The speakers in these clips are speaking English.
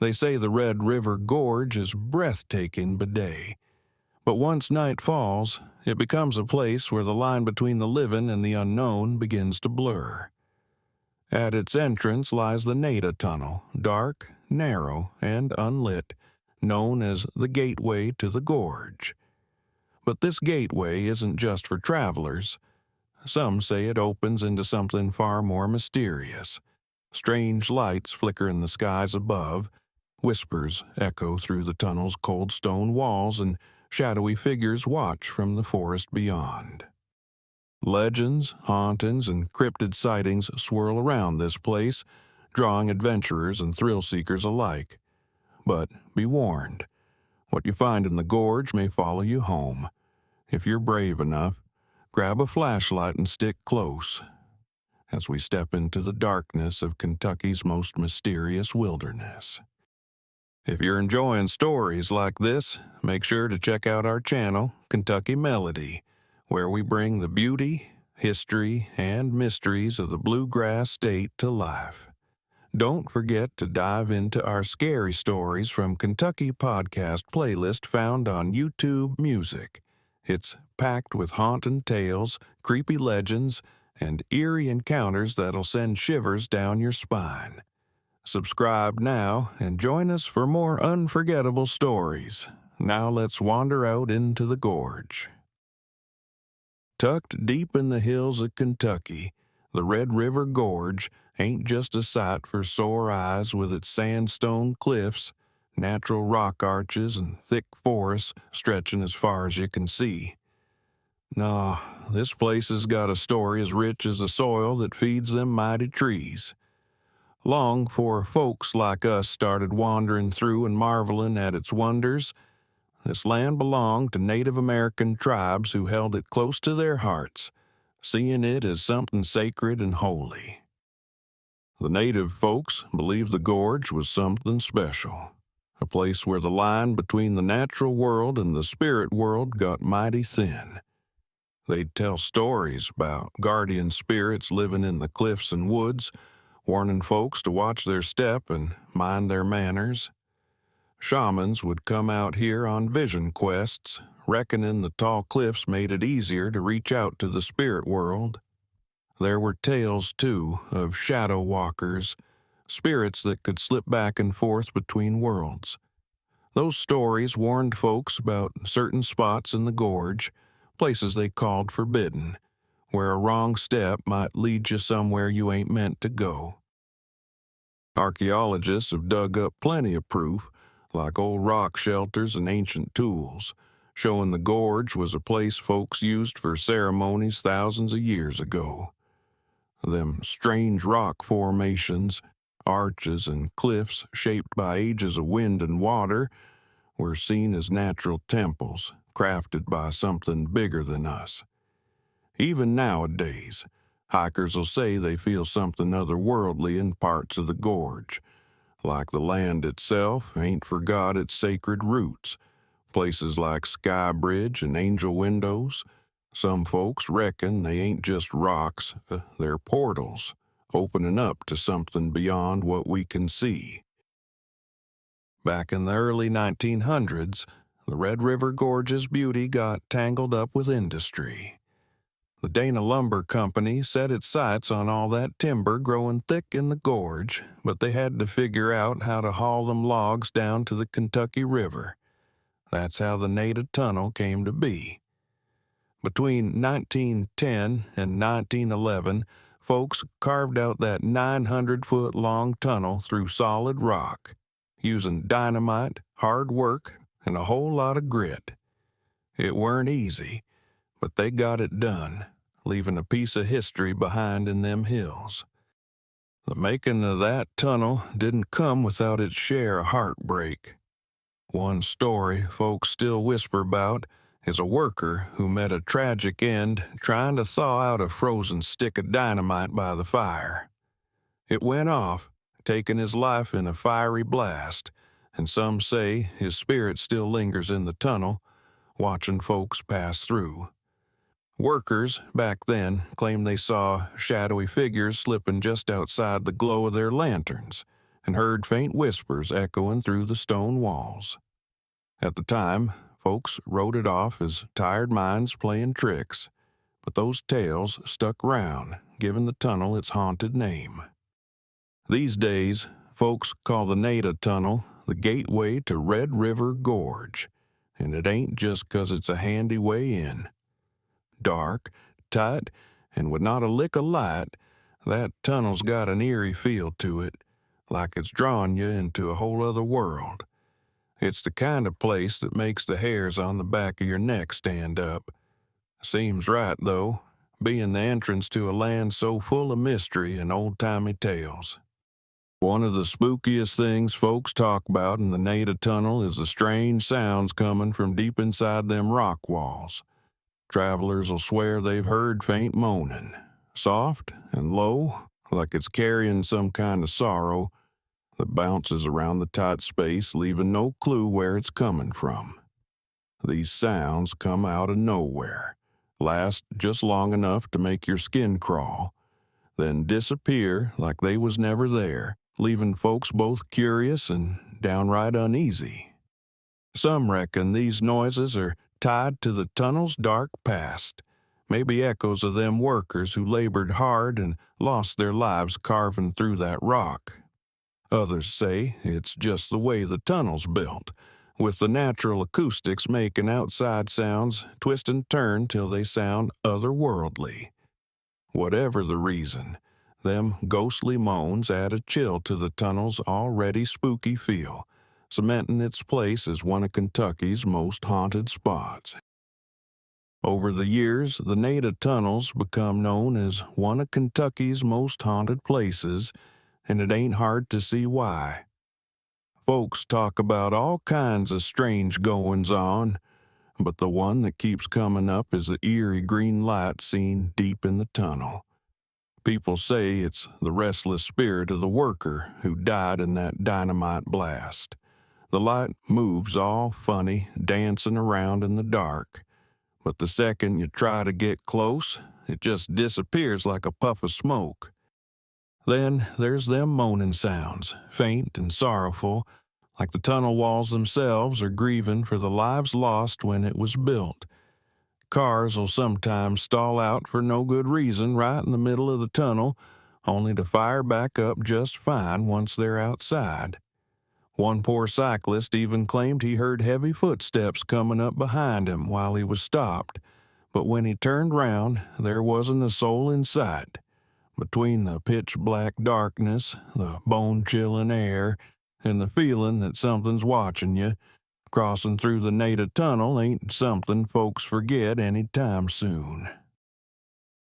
They say the Red River Gorge is breathtaking by day, but once night falls, it becomes a place where the line between the living and the unknown begins to blur. At its entrance lies the Nada Tunnel, dark, narrow, and unlit, known as the gateway to the gorge. But this gateway isn't just for travelers. Some say it opens into something far more mysterious. Strange lights flicker in the skies above, whispers echo through the tunnel's cold stone walls, and shadowy figures watch from the forest beyond. Legends, hauntings, and cryptid sightings swirl around this place, drawing adventurers and thrill-seekers alike. But be warned, what you find in the gorge may follow you home. If you're brave enough, grab a flashlight and stick close as we step into the darkness of Kentucky's most mysterious wilderness. If you're enjoying stories like this, make sure to check out our channel, Kentucky Melody, where we bring the beauty, history, and mysteries of the bluegrass state to life. Don't forget to dive into our Scary Stories from Kentucky podcast playlist found on YouTube Music. It's packed with haunting tales, creepy legends, and eerie encounters that'll send shivers down your spine. Subscribe now and join us for more unforgettable stories. Now let's wander out into the gorge. Tucked deep in the hills of Kentucky, the Red River Gorge ain't just a sight for sore eyes with its sandstone cliffs, natural rock arches, and thick forests stretching as far as you can see. No, this place has got a story as rich as the soil that feeds them mighty trees. Long before folks like us started wandering through and marveling at its wonders, this land belonged to Native American tribes who held it close to their hearts, seeing it as something sacred and holy. The native folks believed the gorge was something special, a place where the line between the natural world and the spirit world got mighty thin. They'd tell stories about guardian spirits living in the cliffs and woods, warning folks to watch their step and mind their manners. Shamans would come out here on vision quests, reckoning the tall cliffs made it easier to reach out to the spirit world. There were tales, too, of shadow walkers, spirits that could slip back and forth between worlds. Those stories warned folks about certain spots in the gorge, places they called forbidden, where a wrong step might lead you somewhere you ain't meant to go. Archaeologists have dug up plenty of proof, like old rock shelters and ancient tools, showing the gorge was a place folks used for ceremonies thousands of years ago. Them strange rock formations, arches, and cliffs shaped by ages of wind and water were seen as natural temples, crafted by something bigger than us. Even nowadays, hikers will say they feel something otherworldly in parts of the gorge, like the land itself ain't forgot its sacred roots. Places like Sky Bridge and Angel Windows, some folks reckon they ain't just rocks, they're portals, opening up to something beyond what we can see. Back in the early 1900s, the Red River Gorge's beauty got tangled up with industry. The Dana Lumber Company set its sights on all that timber growing thick in the gorge, but they had to figure out how to haul them logs down to the Kentucky River. That's how the Nada Tunnel came to be. Between 1910 and 1911, folks carved out that 900-foot-long tunnel through solid rock, using dynamite, hard work, and a whole lot of grit. It weren't easy, but they got it done, leaving a piece of history behind in them hills. The making of that tunnel didn't come without its share of heartbreak. One story folks still whisper about is a worker who met a tragic end trying to thaw out a frozen stick of dynamite by the fire. It went off, taking his life in a fiery blast, and some say his spirit still lingers in the tunnel, watching folks pass through. Workers back then claimed they saw shadowy figures slipping just outside the glow of their lanterns, and heard faint whispers echoing through the stone walls. At the time, folks wrote it off as tired minds playing tricks, but those tales stuck round, giving the tunnel its haunted name. These days, folks call the Nada Tunnel the gateway to Red River Gorge, and it ain't just 'cause it's a handy way in. Dark, tight, and with not a lick of light, that tunnel's got an eerie feel to it, like it's drawing you into a whole other world. It's the kind of place that makes the hairs on the back of your neck stand up. Seems right, though, being the entrance to a land so full of mystery and old-timey tales. One of the spookiest things folks talk about in the Nada Tunnel is the strange sounds coming from deep inside them rock walls. Travelers will swear they've heard faint moaning, soft and low, like it's carrying some kind of sorrow that bounces around the tight space, leaving no clue where it's coming from. These sounds come out of nowhere, last just long enough to make your skin crawl, then disappear like they was never there, leaving folks both curious and downright uneasy. Some reckon these noises are tied to the tunnel's dark past, maybe echoes of them workers who labored hard and lost their lives carving through that rock. Others say it's just the way the tunnel's built, with the natural acoustics making outside sounds twist and turn till they sound otherworldly. Whatever the reason, them ghostly moans add a chill to the tunnel's already spooky feel, cementing its place as one of Kentucky's most haunted spots. Over the years, the Nada Tunnel's become known as one of Kentucky's most haunted places, and it ain't hard to see why. Folks talk about all kinds of strange goings-on, but the one that keeps coming up is the eerie green light seen deep in the tunnel. People say it's the restless spirit of the worker who died in that dynamite blast. The light moves all funny, dancing around in the dark, but the second you try to get close, it just disappears like a puff of smoke. Then there's them moaning sounds, faint and sorrowful, like the tunnel walls themselves are grieving for the lives lost when it was built. Cars will sometimes stall out for no good reason right in the middle of the tunnel, only to fire back up just fine once they're outside. One poor cyclist even claimed he heard heavy footsteps coming up behind him while he was stopped, but when he turned round, there wasn't a soul in sight. Between the pitch-black darkness, the bone-chilling air, and the feeling that something's watching you, crossing through the Nada Tunnel ain't something folks forget any time soon.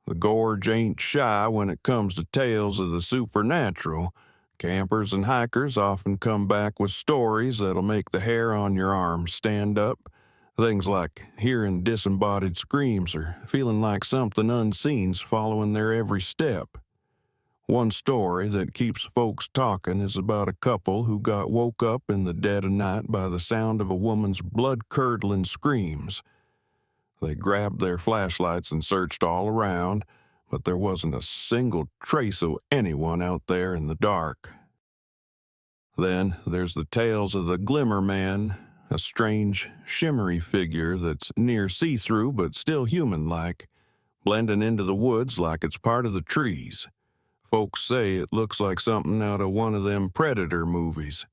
The gorge ain't shy when it comes to tales of the supernatural. Campers and hikers often come back with stories that'll make the hair on your arms stand up. Things like hearing disembodied screams or feeling like something unseen's following their every step. One story that keeps folks talking is about a couple who got woke up in the dead of night by the sound of a woman's blood-curdling screams. They grabbed their flashlights and searched all around, but there wasn't a single trace of anyone out there in the dark. Then there's the tales of the Glimmer Man, a strange, shimmery figure that's near see-through but still human-like, blending into the woods like it's part of the trees. Folks say it looks like something out of one of them Predator movies.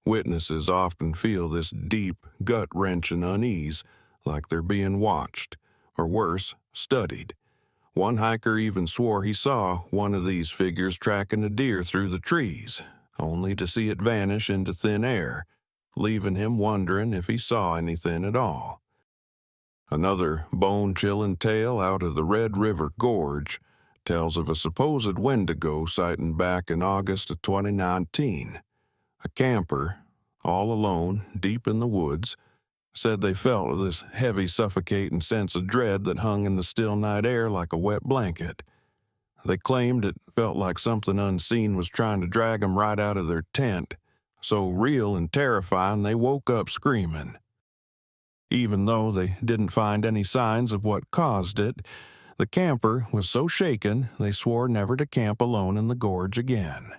Witnesses often feel this deep, gut-wrenching unease, like they're being watched, or worse, studied. One hiker even swore he saw one of these figures tracking a deer through the trees, only to see it vanish into thin air, leaving him wondering if he saw anything at all. Another bone-chilling tale out of the Red River Gorge tells of a supposed Wendigo sighting back in August of 2019. A camper, all alone, deep in the woods, said they felt this heavy, suffocating sense of dread that hung in the still night air like a wet blanket. They claimed it felt like something unseen was trying to drag them right out of their tent, so real and terrifying they woke up screaming. Even though they didn't find any signs of what caused it, the camper was so shaken they swore never to camp alone in the gorge again.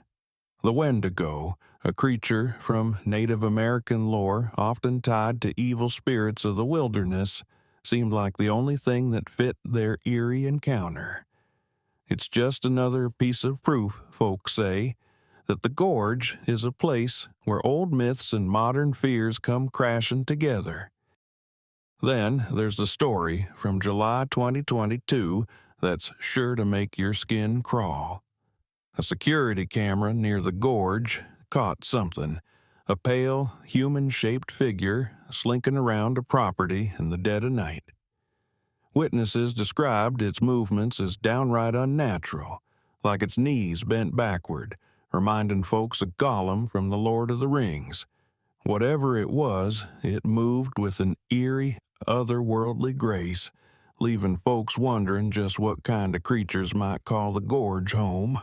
The Wendigo, a creature from Native American lore often tied to evil spirits of the wilderness, seemed like the only thing that fit their eerie encounter. It's just another piece of proof, folks say, that the gorge is a place where old myths and modern fears come crashing together. Then there's the story from July 2022 that's sure to make your skin crawl. A security camera near the gorge caught something, a pale, human-shaped figure slinking around a property in the dead of night. Witnesses described its movements as downright unnatural, like its knees bent backward, reminding folks of Gollum from The Lord of the Rings. Whatever it was, it moved with an eerie, otherworldly grace, leaving folks wondering just what kind of creatures might call the gorge home.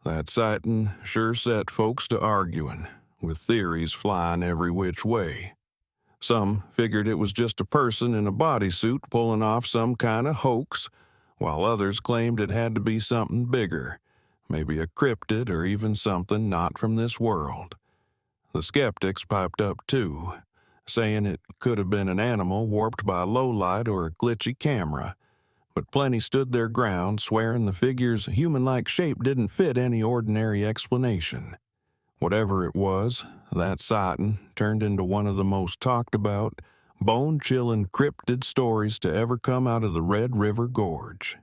That sighting sure set folks to arguing, with theories flying every which way. Some figured it was just a person in a bodysuit pulling off some kind of hoax, while others claimed it had to be something bigger, maybe a cryptid or even something not from this world. The skeptics piped up too, saying it could have been an animal warped by low light or a glitchy camera, but plenty stood their ground, swearing the figure's human-like shape didn't fit any ordinary explanation. Whatever it was, that sighting turned into one of the most talked about, bone-chilling cryptid stories to ever come out of the Red River Gorge.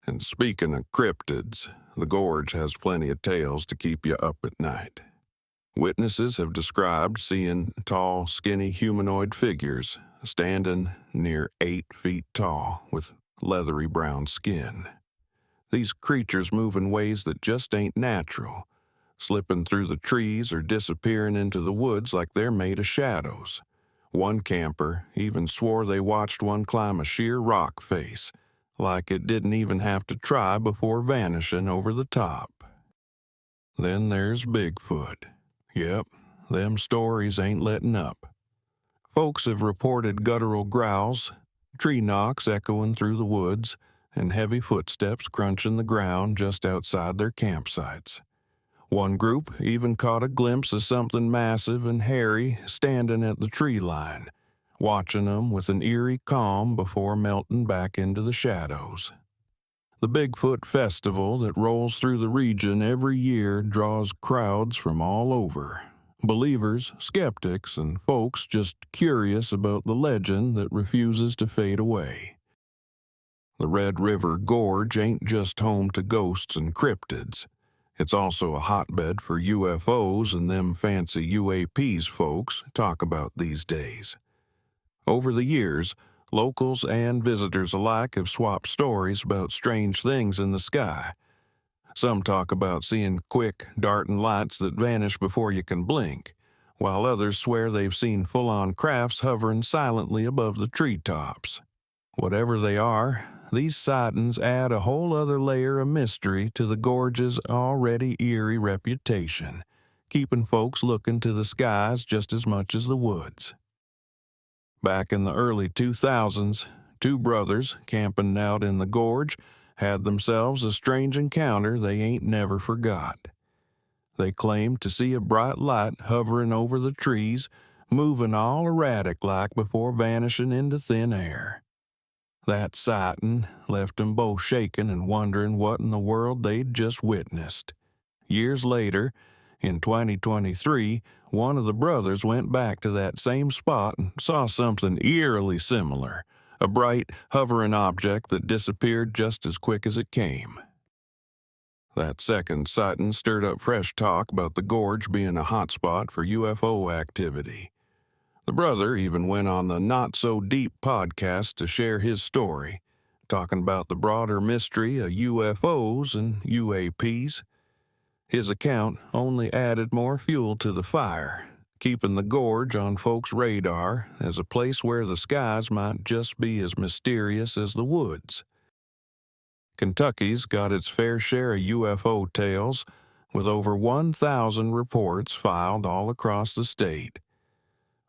And speaking of cryptids, the gorge has plenty of tales to keep you up at night. Witnesses have described seeing tall, skinny humanoid figures standing near 8 feet tall with leathery brown skin. These creatures move in ways that just ain't natural, slipping through the trees or disappearing into the woods like they're made of shadows. One camper even swore they watched one climb a sheer rock face, like it didn't even have to try before vanishing over the top. Then there's Bigfoot. Yep, them stories ain't letting up. Folks have reported guttural growls, tree knocks echoing through the woods, and heavy footsteps crunching the ground just outside their campsites. One group even caught a glimpse of something massive and hairy standing at the tree line, watching them with an eerie calm before melting back into the shadows. The Bigfoot Festival that rolls through the region every year draws crowds from all over. Believers, skeptics, and folks just curious about the legend that refuses to fade away. The Red River Gorge ain't just home to ghosts and cryptids. It's also a hotbed for UFOs and them fancy UAPs folks talk about these days. Over the years, locals and visitors alike have swapped stories about strange things in the sky. Some talk about seeing quick, darting lights that vanish before you can blink, while others swear they've seen full-on crafts hovering silently above the treetops. Whatever they are, these sightings add a whole other layer of mystery to the gorge's already eerie reputation, keeping folks looking to the skies just as much as the woods. Back in the early 2000s, two brothers camping out in the gorge had themselves a strange encounter they ain't never forgot. They claimed to see a bright light hovering over the trees, moving all erratic-like before vanishing into thin air. That sighting left them both shaking and wondering what in the world they'd just witnessed. Years later, in 2023, one of the brothers went back to that same spot and saw something eerily similar, a bright, hovering object that disappeared just as quick as it came. That second sighting stirred up fresh talk about the gorge being a hotspot for UFO activity. The brother even went on the Not So Deep podcast to share his story, talking about the broader mystery of UFOs and UAPs. His account only added more fuel to the fire, keeping the gorge on folks' radar as a place where the skies might just be as mysterious as the woods. Kentucky's got its fair share of UFO tales, with over 1,000 reports filed all across the state.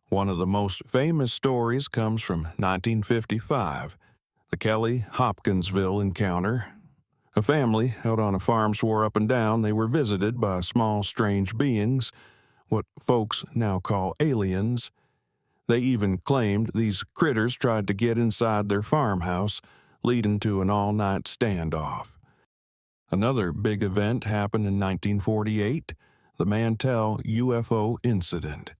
One of the most famous stories comes from 1955, the Kelly Hopkinsville encounter. A family out on a farm swore up and down they were visited by small, strange beings, what folks now call aliens. They even claimed these critters tried to get inside their farmhouse, leading to an all-night standoff. Another big event happened in 1948, the Mantell UFO incident.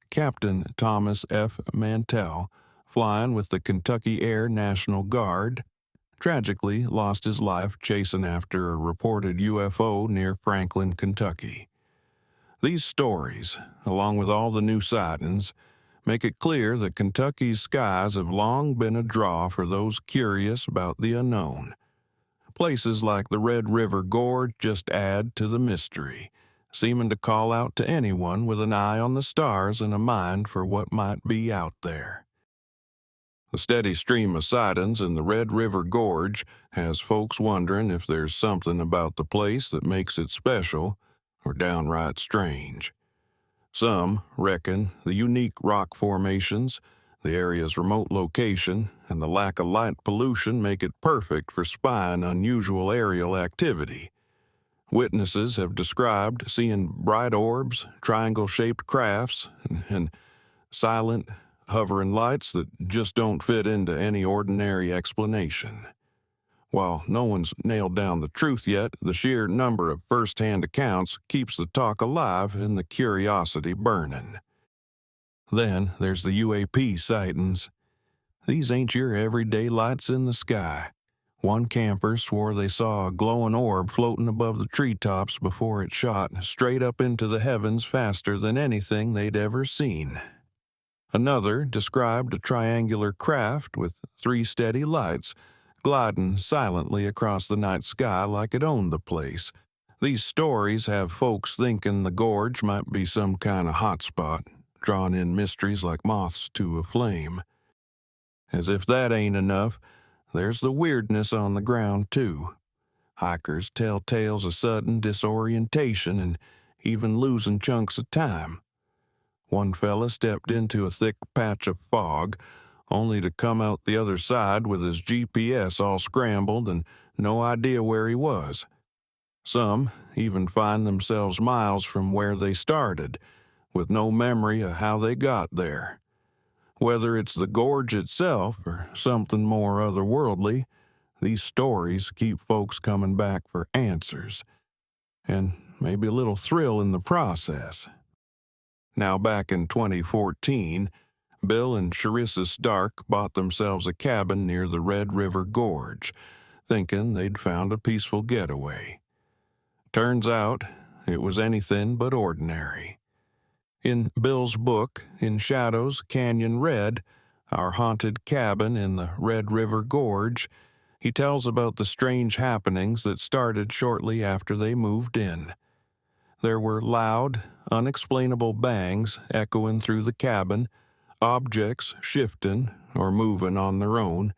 Captain Thomas F. Mantell, flying with the Kentucky Air National Guard, tragically lost his life chasing after a reported UFO near Franklin, Kentucky. These stories, along with all the new sightings, make it clear that Kentucky's skies have long been a draw for those curious about the unknown. Places like the Red River Gorge just add to the mystery, seeming to call out to anyone with an eye on the stars and a mind for what might be out there. The steady stream of sightings in the Red River Gorge has folks wondering if there's something about the place that makes it special or downright strange. Some reckon the unique rock formations, the area's remote location, and the lack of light pollution make it perfect for spying unusual aerial activity. Witnesses have described seeing bright orbs, triangle-shaped crafts, and silent, hovering lights that just don't fit into any ordinary explanation. While no one's nailed down the truth yet, the sheer number of first-hand accounts keeps the talk alive and the curiosity burning. Then there's the UAP sightings. These ain't your everyday lights in the sky. One camper swore they saw a glowing orb floating above the treetops before it shot straight up into the heavens faster than anything they'd ever seen. Another described a triangular craft with 3 steady lights gliding silently across the night sky like it owned the place. These stories have folks thinking the gorge might be some kind of hotspot, drawing in mysteries like moths to a flame. As if that ain't enough, there's the weirdness on the ground, too. Hikers tell tales of sudden disorientation and even losing chunks of time. One fella stepped into a thick patch of fog, only to come out the other side with his GPS all scrambled and no idea where he was. Some even find themselves miles from where they started, with no memory of how they got there. Whether it's the gorge itself or something more otherworldly, these stories keep folks coming back for answers, and maybe a little thrill in the process. Now, back in 2014, Bill and Charissa Stark bought themselves a cabin near the Red River Gorge, thinking they'd found a peaceful getaway. Turns out, it was anything but ordinary. In Bill's book, In Shadows Canyon Red, Our Haunted Cabin in the Red River Gorge, he tells about the strange happenings that started shortly after they moved in. There were loud, unexplainable bangs echoing through the cabin, objects shifting or moving on their own,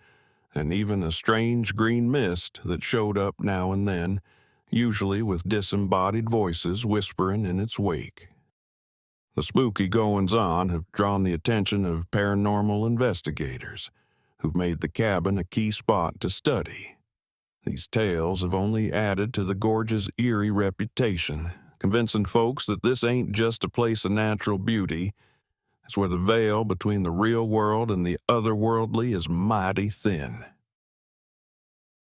and even a strange green mist that showed up now and then, usually with disembodied voices whispering in its wake. The spooky goings-on have drawn the attention of paranormal investigators, who've made the cabin a key spot to study. These tales have only added to the gorge's eerie reputation, convincing folks that this ain't just a place of natural beauty. It's where the veil between the real world and the otherworldly is mighty thin.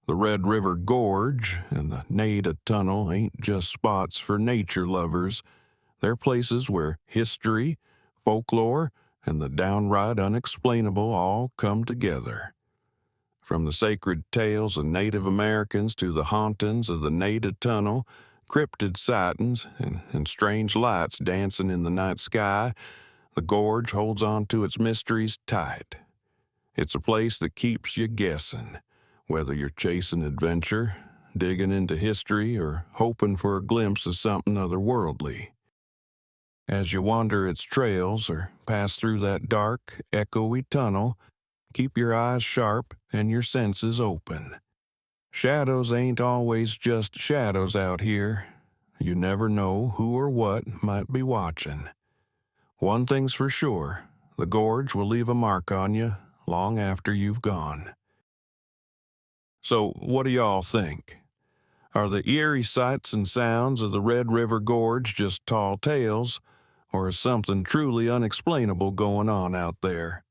The Red River Gorge and the Nada Tunnel ain't just spots for nature lovers. They're places where history, folklore, and the downright unexplainable all come together. From the sacred tales of Native Americans to the hauntings of the Nada Tunnel, cryptid sightings, and strange lights dancing in the night sky, the gorge holds on to its mysteries tight. It's a place that keeps you guessing, whether you're chasing adventure, digging into history, or hoping for a glimpse of something otherworldly. As you wander its trails or pass through that dark, echoey tunnel, keep your eyes sharp and your senses open. Shadows ain't always just shadows out here. You never know who or what might be watching. One thing's for sure, the gorge will leave a mark on you long after you've gone. So, what do y'all think? Are the eerie sights and sounds of the Red River Gorge just tall tales, or is something truly unexplainable going on out there?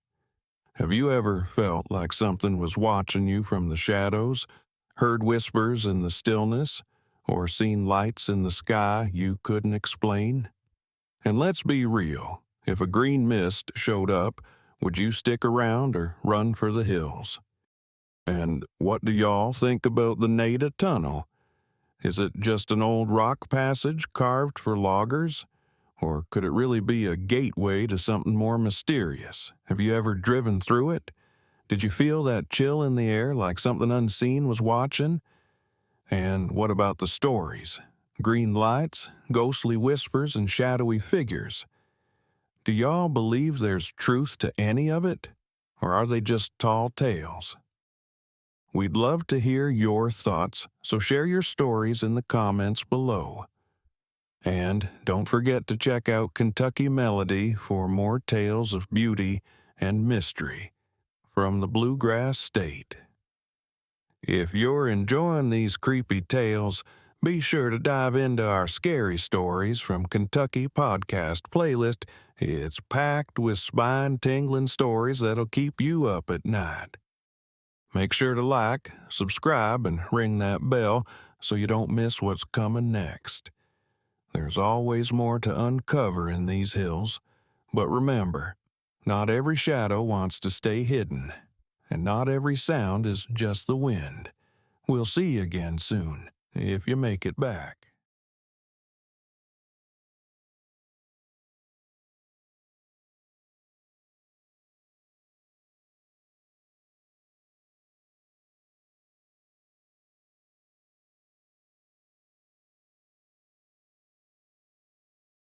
Have you ever felt like something was watching you from the shadows, heard whispers in the stillness, or seen lights in the sky you couldn't explain? And let's be real, if a green mist showed up, would you stick around or run for the hills? And what do y'all think about the Nada Tunnel? Is it just an old rock passage carved for loggers? Or could it really be a gateway to something more mysterious? Have you ever driven through it? Did you feel that chill in the air like something unseen was watching? And what about the stories? Green lights, ghostly whispers, and shadowy figures. Do y'all believe there's truth to any of it? Or are they just tall tales? We'd love to hear your thoughts, so share your stories in the comments below. And don't forget to check out Kentucky Melody for more tales of beauty and mystery from the Bluegrass State. If you're enjoying these creepy tales, be sure to dive into our Scary Stories from Kentucky podcast playlist. It's packed with spine-tingling stories that'll keep you up at night. Make sure to like, subscribe, and ring that bell so you don't miss what's coming next. There's always more to uncover in these hills, but remember, not every shadow wants to stay hidden, and not every sound is just the wind. We'll see you again soon, if you make it back.